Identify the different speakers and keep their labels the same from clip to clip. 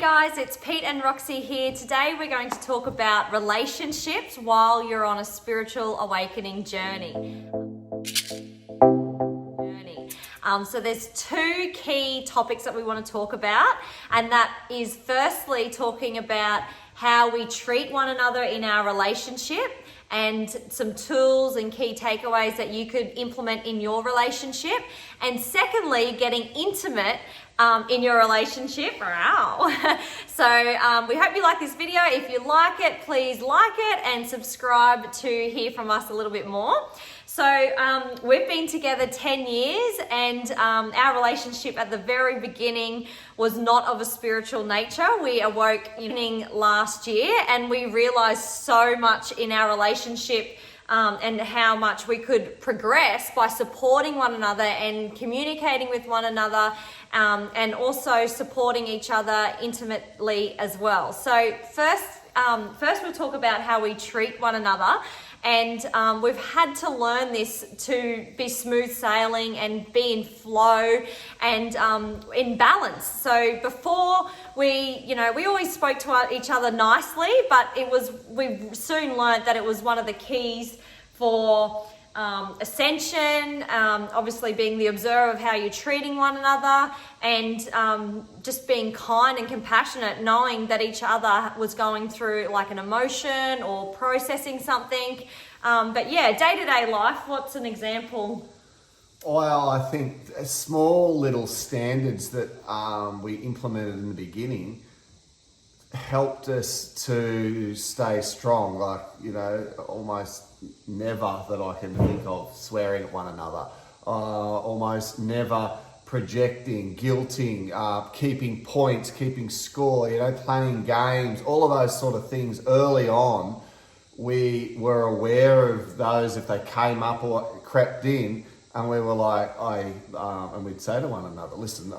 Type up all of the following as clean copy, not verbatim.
Speaker 1: Hey guys, it's Pete and Roxy here. Today we're going to talk about relationships while you're on a spiritual awakening journey. So there's two key topics that we want to talk about, and that is firstly talking about how we treat one another in our relationship and some tools and key takeaways that you could implement in your relationship. And secondly, getting intimate in your relationship. Wow. So we hope you like this video. If you like it, please like it and subscribe to hear from us a little bit more. So we've been together 10 years and our relationship at the very beginning was not of a spiritual nature. We awoke last year and we realized so much in our relationship and how much we could progress by supporting one another and communicating with one another and also supporting each other intimately as well. So first we'll talk about how we treat one another. And we've had to learn this to be smooth sailing and be in flow and in balance. So before we always spoke to each other nicely, but we soon learned that it was one of the keys for ascension, obviously being the observer of how you're treating one another and just being kind and compassionate, knowing that each other was going through like an emotion or processing something. But yeah, day-to-day life, what's an example?
Speaker 2: Well, I think small little standards that we implemented in the beginning helped us to stay strong. Like, almost never that I can think of swearing at one another, almost never projecting, guilting, keeping points, keeping score, playing games, all of those sort of things early on. We were aware of those if they came up or crept in, and we were like, and we'd say to one another, listen,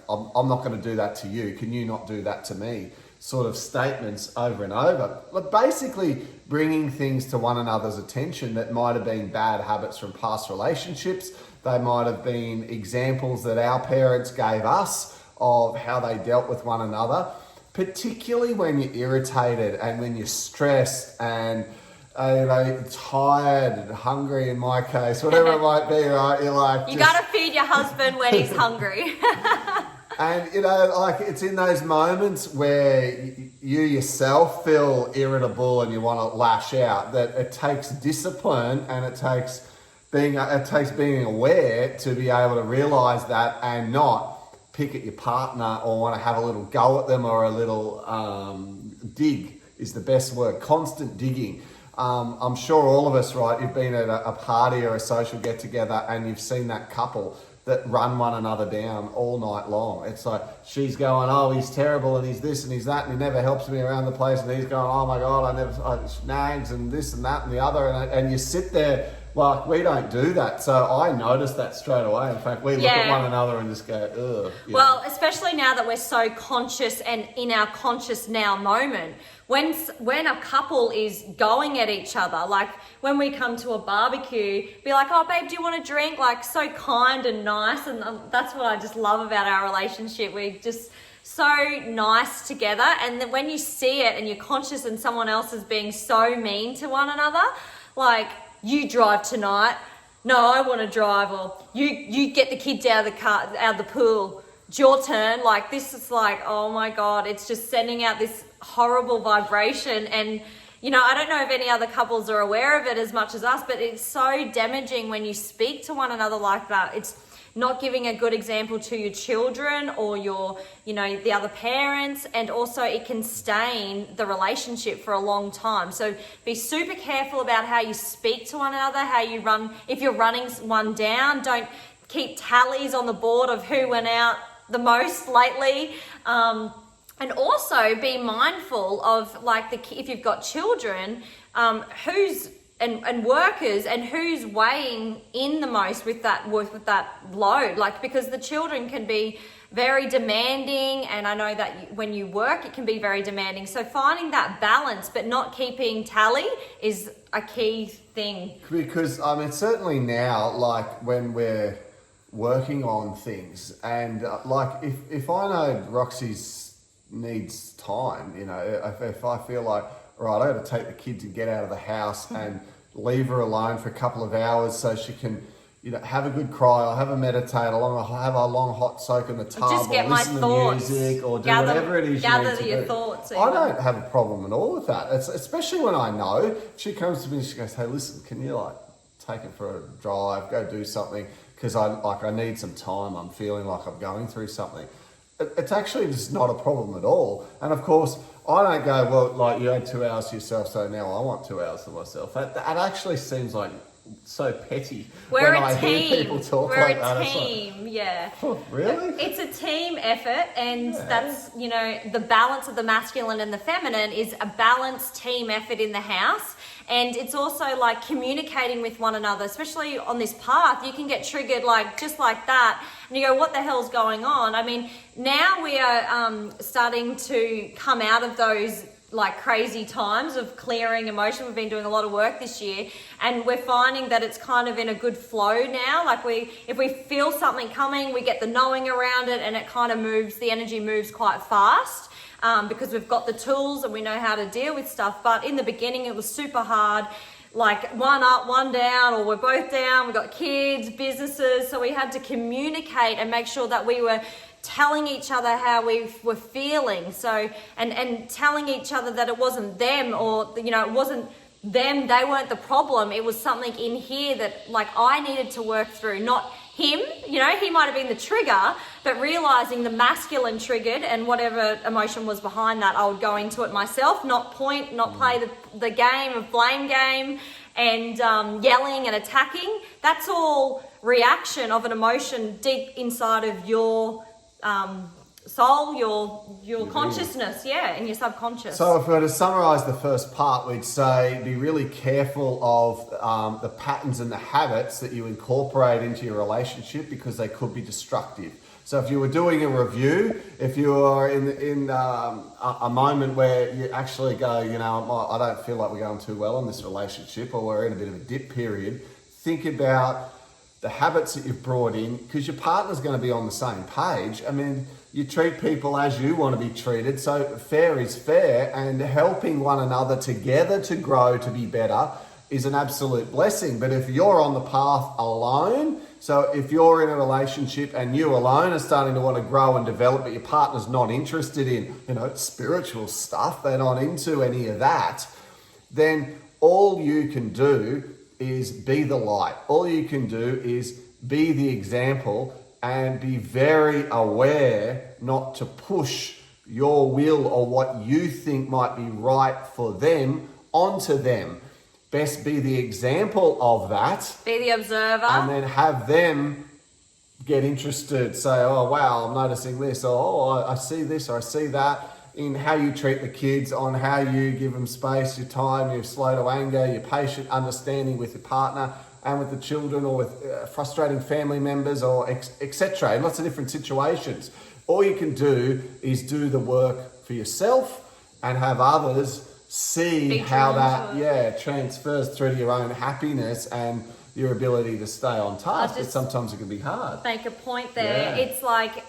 Speaker 2: I'm not going to do that to you. Can you not do that to me? Sort of statements over and over, but basically bringing things to one another's attention that might have been bad habits from past relationships. They might have been examples that our parents gave us of how they dealt with one another, particularly when you're irritated and when you're stressed and tired and hungry, in my case, whatever it might be, right? You're like,
Speaker 1: you got to feed your husband when he's hungry.
Speaker 2: And, it's in those moments where you yourself feel irritable and you want to lash out that it takes discipline and it takes being aware to be able to realize that and not pick at your partner or want to have a little go at them or a little dig is the best word. Constant digging. I'm sure all of us, right, you've been at a party or a social get together and you've seen that couple that run one another down all night long. It's like she's going, oh, he's terrible and he's this and he's that and he never helps me around the place, and he's going, oh my God, I snags and this and that and the other, and you sit there like, we don't do that. So I noticed that straight away. In fact, we look at one another and just go, ugh.
Speaker 1: Well, especially now that we're so conscious and in our conscious now moment, when a couple is going at each other, like when we come to a barbecue, be like, oh babe, do you want a drink? Like so kind and nice. And that's what I just love about our relationship. We're just so nice together. And then when you see it and you're conscious and someone else is being so mean to one another, like, you drive tonight. No, I want to drive. Or you get the kids out of the pool. It's your turn. Like, this is like, oh my God, it's just sending out this horrible vibration. And, I don't know if any other couples are aware of it as much as us, but it's so damaging when you speak to one another like that. It's not giving a good example to your children or the other parents, and also it can stain the relationship for a long time. So be super careful about how you speak to one another, how you run. If you're running one down, don't keep tallies on the board of who went out the most lately. And also be mindful of if you've got children, and workers, and who's weighing in the most with that load, because the children can be very demanding, and I know that when you work it can be very demanding. So finding that balance but not keeping tally is a key thing.
Speaker 2: Because certainly now, when we're working on things, and if I know Roxy's needs time. You know, if I feel like, right, I got to take the kids and get out of the house and leave her alone for a couple of hours so she can, you know, have a good cry or have a meditate, have a long hot soak in the tub,
Speaker 1: just get
Speaker 2: or
Speaker 1: my
Speaker 2: listen to
Speaker 1: thoughts.
Speaker 2: music, or do whatever it is you need to
Speaker 1: Your
Speaker 2: do.
Speaker 1: thoughts.
Speaker 2: I don't have a problem at all with that. It's, especially when I know she comes to me and she goes, "Hey, listen, can you like take it for a drive, go do something, because I need some time. I'm feeling like I'm going through something." It's actually just not a problem at all. And of course, I don't go, well, like, you had 2 hours to yourself, so now I want 2 hours to myself. That actually seems like so petty.
Speaker 1: We're
Speaker 2: when
Speaker 1: a
Speaker 2: I
Speaker 1: team.
Speaker 2: hear people talk
Speaker 1: We're
Speaker 2: like
Speaker 1: a
Speaker 2: that.
Speaker 1: team, yeah.
Speaker 2: Oh, really?
Speaker 1: It's a team effort, and that's, you know, the balance of the masculine and the feminine is a balanced team effort in the house. And it's also like communicating with one another, especially on this path. You can get triggered just like that. And you go, what the hell's going on? I mean, now we are starting to come out of those like crazy times of clearing emotion. We've been doing a lot of work this year, and we're finding that it's kind of in a good flow now. Like if we feel something coming, we get the knowing around it, and it kind of moves, the energy moves quite fast. Because we've got the tools and we know how to deal with stuff. But in the beginning, it was super hard, like one up, one down, or we're both down. We've got kids, businesses. So we had to communicate and make sure that we were telling each other how we were feeling. So, and telling each other that it wasn't them, or, you know, it wasn't them, they weren't the problem. It was something in here that like I needed to work through, not him. You know, he might have been the trigger, but realizing the masculine triggered, and whatever emotion was behind that, I would go into it myself, not play the game of blame game and yelling and attacking. That's all reaction of an emotion deep inside of your soul, your consciousness, and your subconscious.
Speaker 2: So if we were to summarise the first part, we'd say be really careful of the patterns and the habits that you incorporate into your relationship, because they could be destructive. So if you were doing a review, if you are in a moment where you actually go, you know, I don't feel like we're going too well in this relationship, or we're in a bit of a dip period, think about the habits that you've brought in, because your partner's going to be on the same page. I mean, you treat people as you want to be treated, so fair is fair, and helping one another together to grow, to be better, is an absolute blessing. But if you're on the path alone, so if you're in a relationship and you alone are starting to want to grow and develop, but your partner's not interested in, you know, spiritual stuff, they're not into any of that, then all you can do is be the light. All you can do is be the example, and be very aware not to push your will or what you think might be right for them onto them. Best be the example of that.
Speaker 1: Be the observer.
Speaker 2: And then have them get interested. Say, oh, wow, I'm noticing this. Or, oh, I see this, or I see that. In how you treat the kids, on how you give them space, your time, you're slow to anger, you're patient, understanding with your partner and with the children, or with frustrating family members, or etc. in lots of different situations. All you can do is do the work for yourself and have others see how that transfers through to your own happiness and your ability to stay on task. But sometimes it can be hard.
Speaker 1: Make a point there. It's like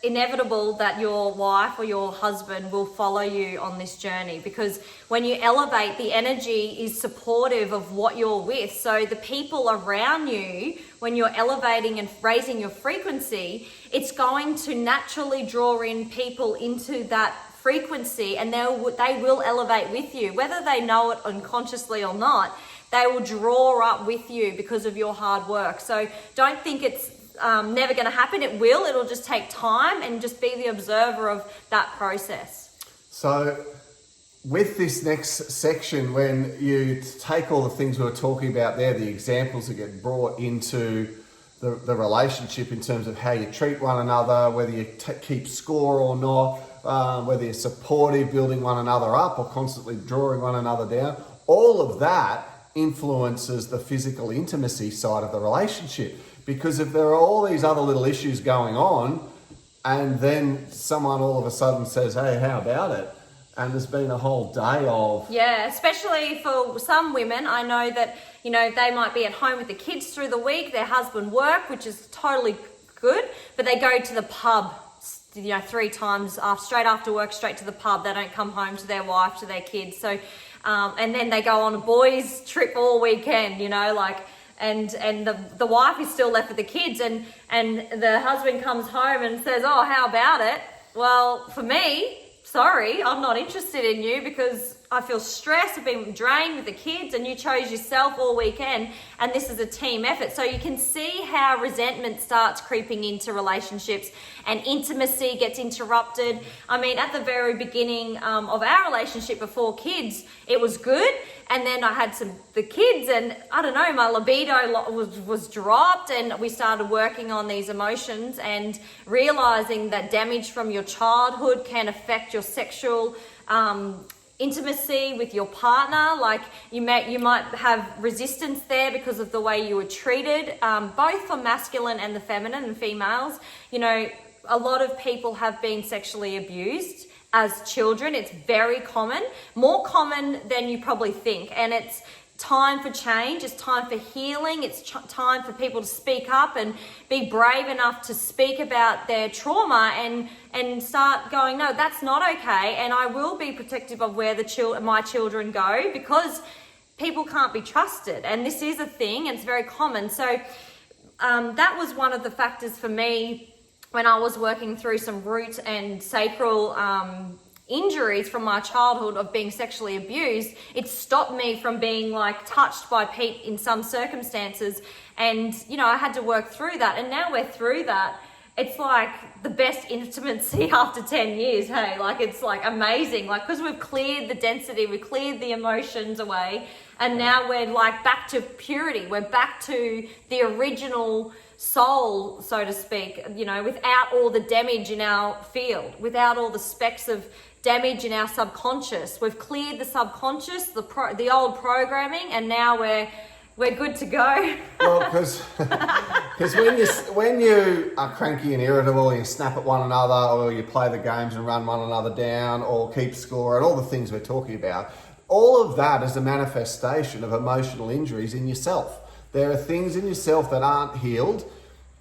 Speaker 1: inevitable that your wife or your husband will follow you on this journey, because when you elevate, the energy is supportive of what you're with. So the people around you, when you're elevating and raising your frequency, it's going to naturally draw in people into that frequency, and they will elevate with you, whether they know it unconsciously or not. They will draw up with you because of your hard work. So don't think it's never going to happen. It will. It'll just take time, and just be the observer of that process. So
Speaker 2: with this next section, when you take all the things we were talking about there, the examples that get brought into the relationship in terms of how you treat one another, whether you keep score or not, whether you're supportive, building one another up, or constantly drawing one another down, all of that influences the physical intimacy side of the relationship. Because if there are all these other little issues going on, and then someone all of a sudden says, hey, how about it? And there's been a whole day of...
Speaker 1: Yeah, especially for some women. I know that, you know, they might be at home with the kids through the week, their husband work, which is totally good, but they go to the pub, 3 times straight after work, straight to the pub. They don't come home to their wife, to their kids. So, and then they go on a boys' trip all weekend, and the wife is still left with the kids, and the husband comes home and says, oh, how about it? Well, for me, sorry, I'm not interested in you because I feel stressed, I've been drained with the kids, and you chose yourself all weekend, and this is a team effort. So you can see how resentment starts creeping into relationships and intimacy gets interrupted. I mean, at the very beginning of our relationship before kids, it was good. And then I had the kids, and I don't know, my libido was dropped, and we started working on these emotions and realizing that damage from your childhood can affect your sexual intimacy with your partner. Like you might have resistance there because of the way you were treated, both for masculine and the feminine and females. A lot of people have been sexually abused as children. It's very common, more common than you probably think. And it's time for change. It's time for healing. It's time for people to speak up and be brave enough to speak about their trauma and start going, no, that's not okay. And I will be protective of where my children go, because people can't be trusted. And this is a thing, and it's very common. So that was one of the factors for me when I was working through some root and sacral injuries from my childhood of being sexually abused. It stopped me from being touched by Pete in some circumstances. And, I had to work through that. And now we're through that. It's like the best intimacy after 10 years, hey? It's amazing. Because we've cleared the density, we've cleared the emotions away. And now we're back to purity. We're back to the original soul, so to speak, without all the damage in our field, without all the specks of damage in our subconscious. We've cleared the subconscious, the old programming, and now we're good to go. Well,
Speaker 2: because when you are cranky and irritable, you snap at one another, or you play the games and run one another down, or keep score, and all the things we're talking about, all of that is a manifestation of emotional injuries in yourself. There are things in yourself that aren't healed,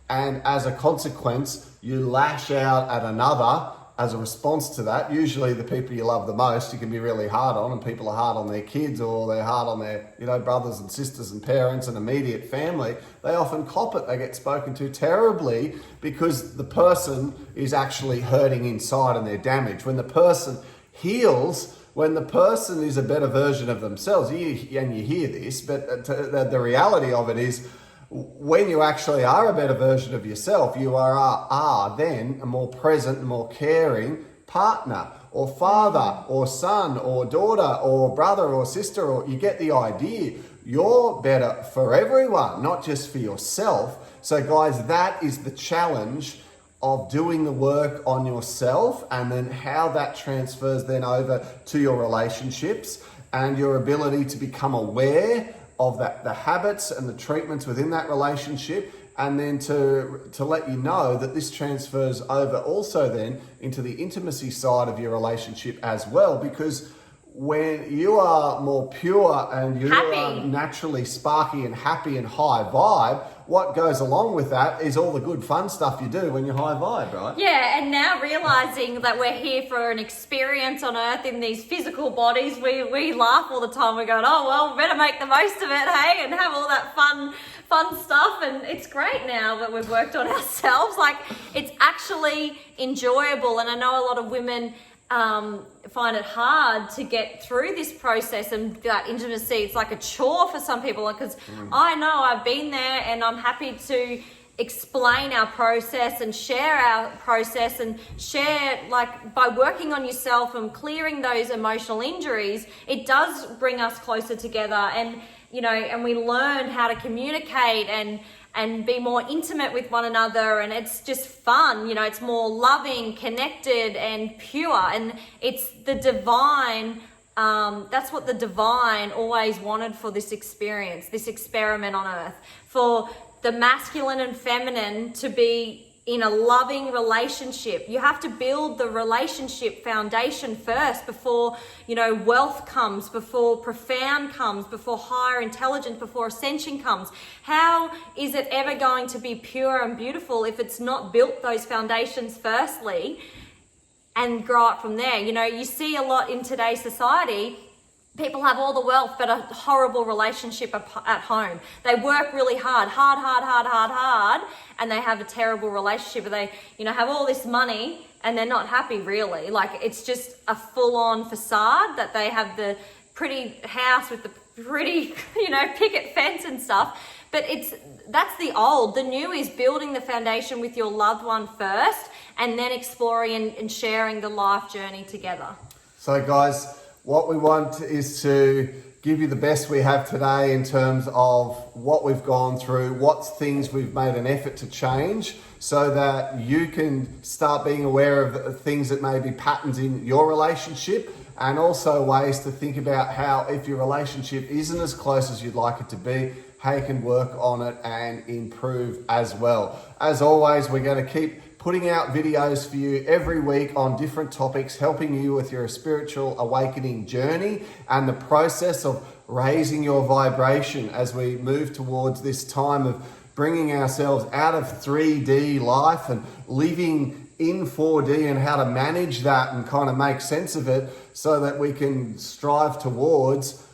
Speaker 2: and as a consequence, you lash out at another as a response to that. Usually the people you love the most, you can be really hard on, and people are hard on their kids, or they're hard on their, brothers and sisters and parents and immediate family. They often cop it. They get spoken to terribly because the person is actually hurting inside and they're damaged. When the person heals, when the person is a better version of themselves, and you hear this, but the reality of it is, when you actually are a better version of yourself, you are then a more present, more caring partner, or father, or son, or daughter, or brother, or sister, or you get the idea. You're better for everyone, not just for yourself. So guys, that is the challenge of doing the work on yourself, and then how that transfers then over to your relationships and your ability to become aware of the habits and the treatments within that relationship, and then to let you know that this transfers over also then into the intimacy side of your relationship as well, because when you are more pure and you are naturally sparky and happy and high vibe, what goes along with that is all the good fun stuff you do when you're high vibe, right?
Speaker 1: Yeah, and now realizing that we're here for an experience on earth in these physical bodies, we laugh all the time. We're going, oh, well, we better make the most of it, hey, and have all that fun stuff. And it's great now that we've worked on ourselves. It's actually enjoyable. And I know a lot of women find it hard to get through this process, and that intimacy, it's like a chore for some people, because I know I've been there, and I'm happy to explain our process and share our process and share, by working on yourself and clearing those emotional injuries, it does bring us closer together, and and we learn how to communicate and be more intimate with one another, and it's just fun. It's more loving, connected, and pure, and it's the divine. That's what the divine always wanted for this experience, this experiment on earth, for the masculine and feminine to be in a loving relationship. You have to build the relationship foundation first before, wealth comes, before profound comes, before higher intelligence, before ascension comes. How is it ever going to be pure and beautiful if it's not built those foundations firstly and grow up from there? You see a lot in today's society. People have all the wealth, but a horrible relationship at home. They work really hard, and they have a terrible relationship. They, have all this money and they're not happy really. Like, it's just a full-on facade that they have the pretty house with the pretty, picket fence and stuff. But that's the old. The new is building the foundation with your loved one first, and then exploring and sharing the life journey together.
Speaker 2: So guys, what we want is to give you the best we have today in terms of what we've gone through, what things we've made an effort to change, so that you can start being aware of things that may be patterns in your relationship, and also ways to think about how, if your relationship isn't as close as you'd like it to be, how you can work on it and improve as well. As always, we're going to keep putting out videos for you every week on different topics, helping you with your spiritual awakening journey and the process of raising your vibration as we move towards this time of bringing ourselves out of 3D life and living in 4D, and how to manage that and kind of make sense of it so that we can strive towards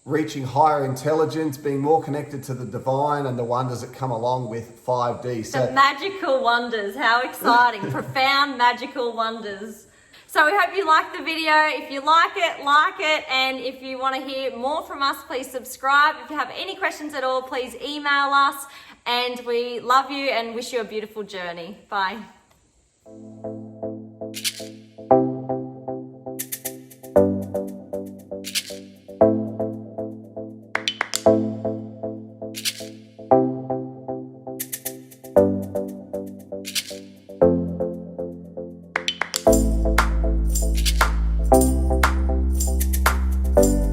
Speaker 2: reaching higher intelligence, being more connected to the divine and the wonders that come along with 5D.
Speaker 1: The magical wonders, how exciting. Profound magical wonders. So we hope you liked the video. If you like it. And if you want to hear more from us, please subscribe. If you have any questions at all, please email us. And we love you and wish you a beautiful journey. Bye.
Speaker 3: You